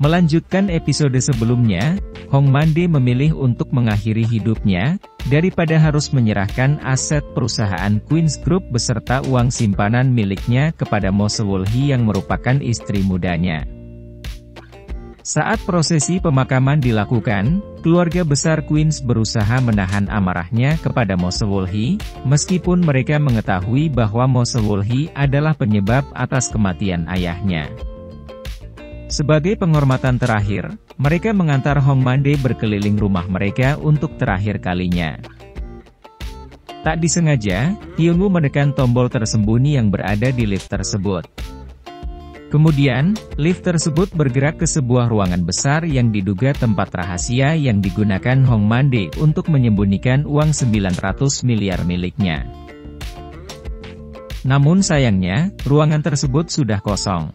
Melanjutkan episode sebelumnya, Hong Mande memilih untuk mengakhiri hidupnya, daripada harus menyerahkan aset perusahaan Queen's Group beserta uang simpanan miliknya kepada Mo Seul-hee yang merupakan istri mudanya. Saat prosesi pemakaman dilakukan, keluarga besar Queens berusaha menahan amarahnya kepada Mo Seul-hee, meskipun mereka mengetahui bahwa Mo Seul-hee adalah penyebab atas kematian ayahnya. Sebagai penghormatan terakhir, mereka mengantar Hong Mande berkeliling rumah mereka untuk terakhir kalinya. Tak disengaja, Hyun-woo menekan tombol tersembunyi yang berada di lift tersebut. Kemudian, lift tersebut bergerak ke sebuah ruangan besar yang diduga tempat rahasia yang digunakan Hong Mande untuk menyembunyikan uang 900 miliar miliknya. Namun sayangnya, ruangan tersebut sudah kosong.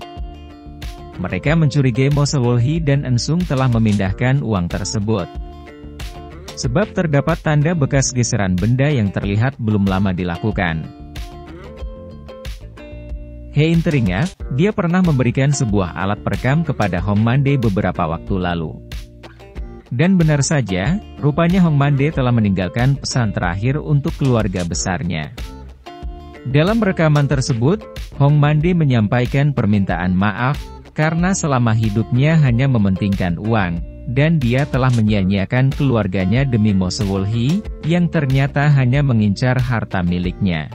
Mereka mencurigai Mo Seul-hee dan Eun-sung telah memindahkan uang tersebut. Sebab terdapat tanda bekas geseran benda yang terlihat belum lama dilakukan. Hae-in teringat, dia pernah memberikan sebuah alat perekam kepada Hong Mande beberapa waktu lalu. Dan benar saja, rupanya Hong Mande telah meninggalkan pesan terakhir untuk keluarga besarnya. Dalam rekaman tersebut, Hong Mande menyampaikan permintaan maaf, karena selama hidupnya hanya mementingkan uang, dan dia telah menyia-nyiakan keluarganya demi Mo Seul-hee, yang ternyata hanya mengincar harta miliknya.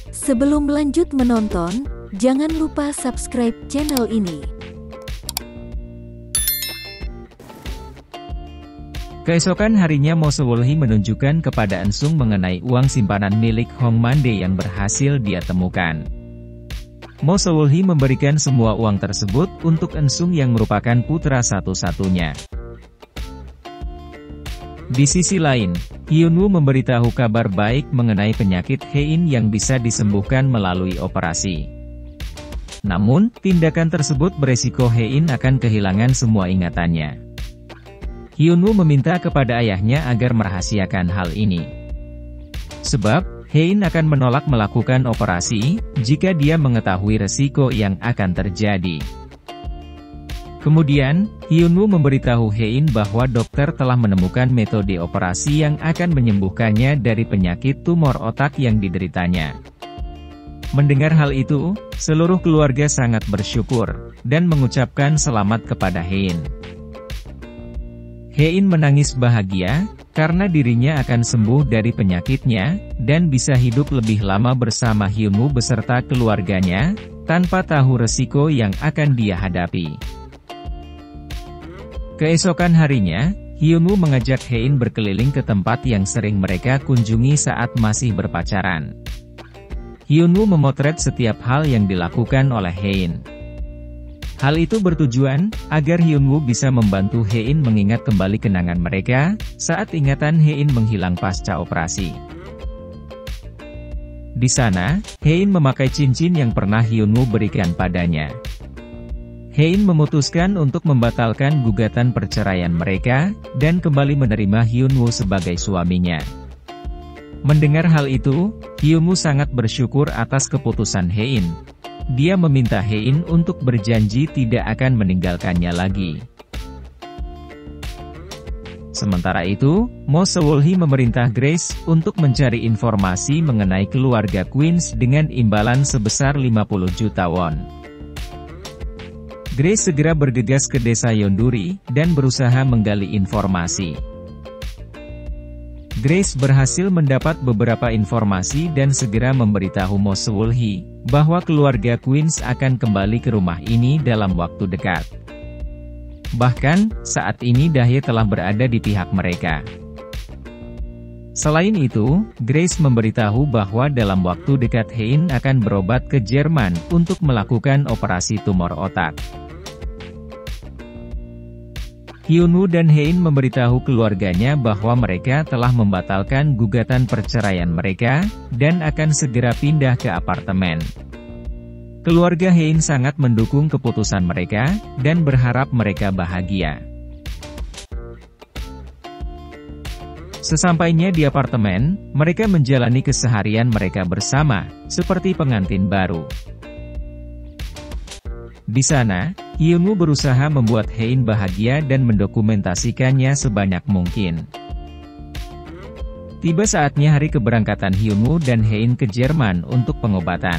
Sebelum lanjut menonton, jangan lupa subscribe channel ini. Keesokan harinya Mo Seul-hee menunjukkan kepada Eun-sung mengenai uang simpanan milik Hong Mande yang berhasil dia temukan. Mo Seul-hee memberikan semua uang tersebut untuk Eun-sung yang merupakan putra satu-satunya. Di sisi lain, Hyun-woo memberitahu kabar baik mengenai penyakit Hae-in yang bisa disembuhkan melalui operasi. Namun, tindakan tersebut beresiko Hae-in akan kehilangan semua ingatannya. Hyun-woo meminta kepada ayahnya agar merahasiakan hal ini. Sebab, Hae-in akan menolak melakukan operasi, jika dia mengetahui resiko yang akan terjadi. Kemudian, Hyun-woo memberitahu Hae-in bahwa dokter telah menemukan metode operasi yang akan menyembuhkannya dari penyakit tumor otak yang dideritanya. Mendengar hal itu, seluruh keluarga sangat bersyukur, dan mengucapkan selamat kepada Hae-in. Hae-in menangis bahagia, karena dirinya akan sembuh dari penyakitnya, dan bisa hidup lebih lama bersama Hyun-woo beserta keluarganya, tanpa tahu resiko yang akan dia hadapi. Keesokan harinya, Hyun-woo mengajak Hae-in berkeliling ke tempat yang sering mereka kunjungi saat masih berpacaran. Hyun-woo memotret setiap hal yang dilakukan oleh Hae-in. Hal itu bertujuan, agar Hyun-woo bisa membantu Hae-in mengingat kembali kenangan mereka, saat ingatan Hae-in menghilang pasca operasi. Di sana, Hae-in memakai cincin yang pernah Hyun-woo berikan padanya. Hae-in memutuskan untuk membatalkan gugatan perceraian mereka, dan kembali menerima Hyun-woo sebagai suaminya. Mendengar hal itu, Hyun-woo sangat bersyukur atas keputusan Hae-in. Dia meminta Hae-in untuk berjanji tidak akan meninggalkannya lagi. Sementara itu, Mo Seul-hee memerintah Grace untuk mencari informasi mengenai keluarga Queens dengan imbalan sebesar 50 juta won. Grace segera bergegas ke desa Yonduri, dan berusaha menggali informasi. Grace berhasil mendapat beberapa informasi dan segera memberitahu Mo Seul-hee, bahwa keluarga Queens akan kembali ke rumah ini dalam waktu dekat. Bahkan, saat ini Dae telah berada di pihak mereka. Selain itu, Grace memberitahu bahwa dalam waktu dekat Hae-in akan berobat ke Jerman untuk melakukan operasi tumor otak. Hyun-woo dan Hae-in memberitahu keluarganya bahwa mereka telah membatalkan gugatan perceraian mereka, dan akan segera pindah ke apartemen. Keluarga Hae-in sangat mendukung keputusan mereka, dan berharap mereka bahagia. Sesampainya di apartemen, mereka menjalani keseharian mereka bersama, seperti pengantin baru. Di sana, Hyunwoo berusaha membuat Hein bahagia dan mendokumentasikannya sebanyak mungkin. Tiba saatnya hari keberangkatan Hyunwoo dan Hein ke Jerman untuk pengobatan.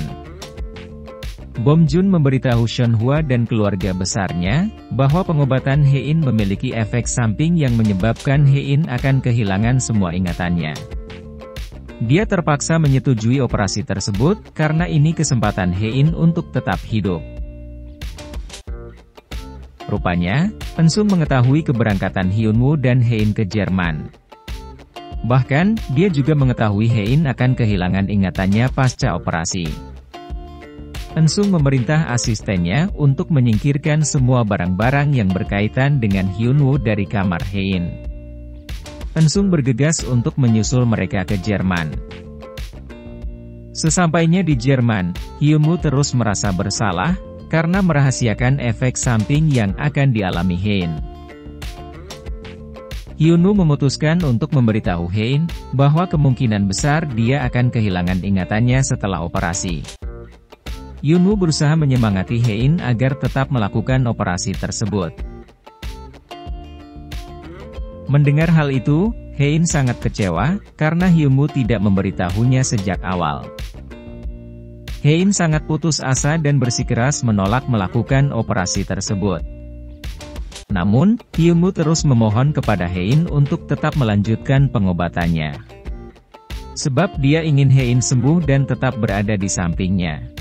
Bom Joon memberitahu Seonhwa dan keluarga besarnya, bahwa pengobatan Hein memiliki efek samping yang menyebabkan Hein akan kehilangan semua ingatannya. Dia terpaksa menyetujui operasi tersebut, karena ini kesempatan Hein untuk tetap hidup. Rupanya, Eun-sung mengetahui keberangkatan Hyunwoo dan Hein ke Jerman. Bahkan, dia juga mengetahui Hein akan kehilangan ingatannya pasca operasi. Eun-sung memerintah asistennya untuk menyingkirkan semua barang-barang yang berkaitan dengan Hyunwoo dari kamar Hein. Eun-sung bergegas untuk menyusul mereka ke Jerman. Sesampainya di Jerman, Hyunwoo terus merasa bersalah, karena merahasiakan efek samping yang akan dialami Hein. Hyunwoo memutuskan untuk memberitahu Hein, bahwa kemungkinan besar dia akan kehilangan ingatannya setelah operasi. Hyunwoo berusaha menyemangati Hein agar tetap melakukan operasi tersebut. Mendengar hal itu, Hein sangat kecewa, karena Hyunwoo tidak memberitahunya sejak awal. Hein sangat putus asa dan bersikeras menolak melakukan operasi tersebut. Namun, Hyunwoo terus memohon kepada Hein untuk tetap melanjutkan pengobatannya. Sebab dia ingin Hein sembuh dan tetap berada di sampingnya.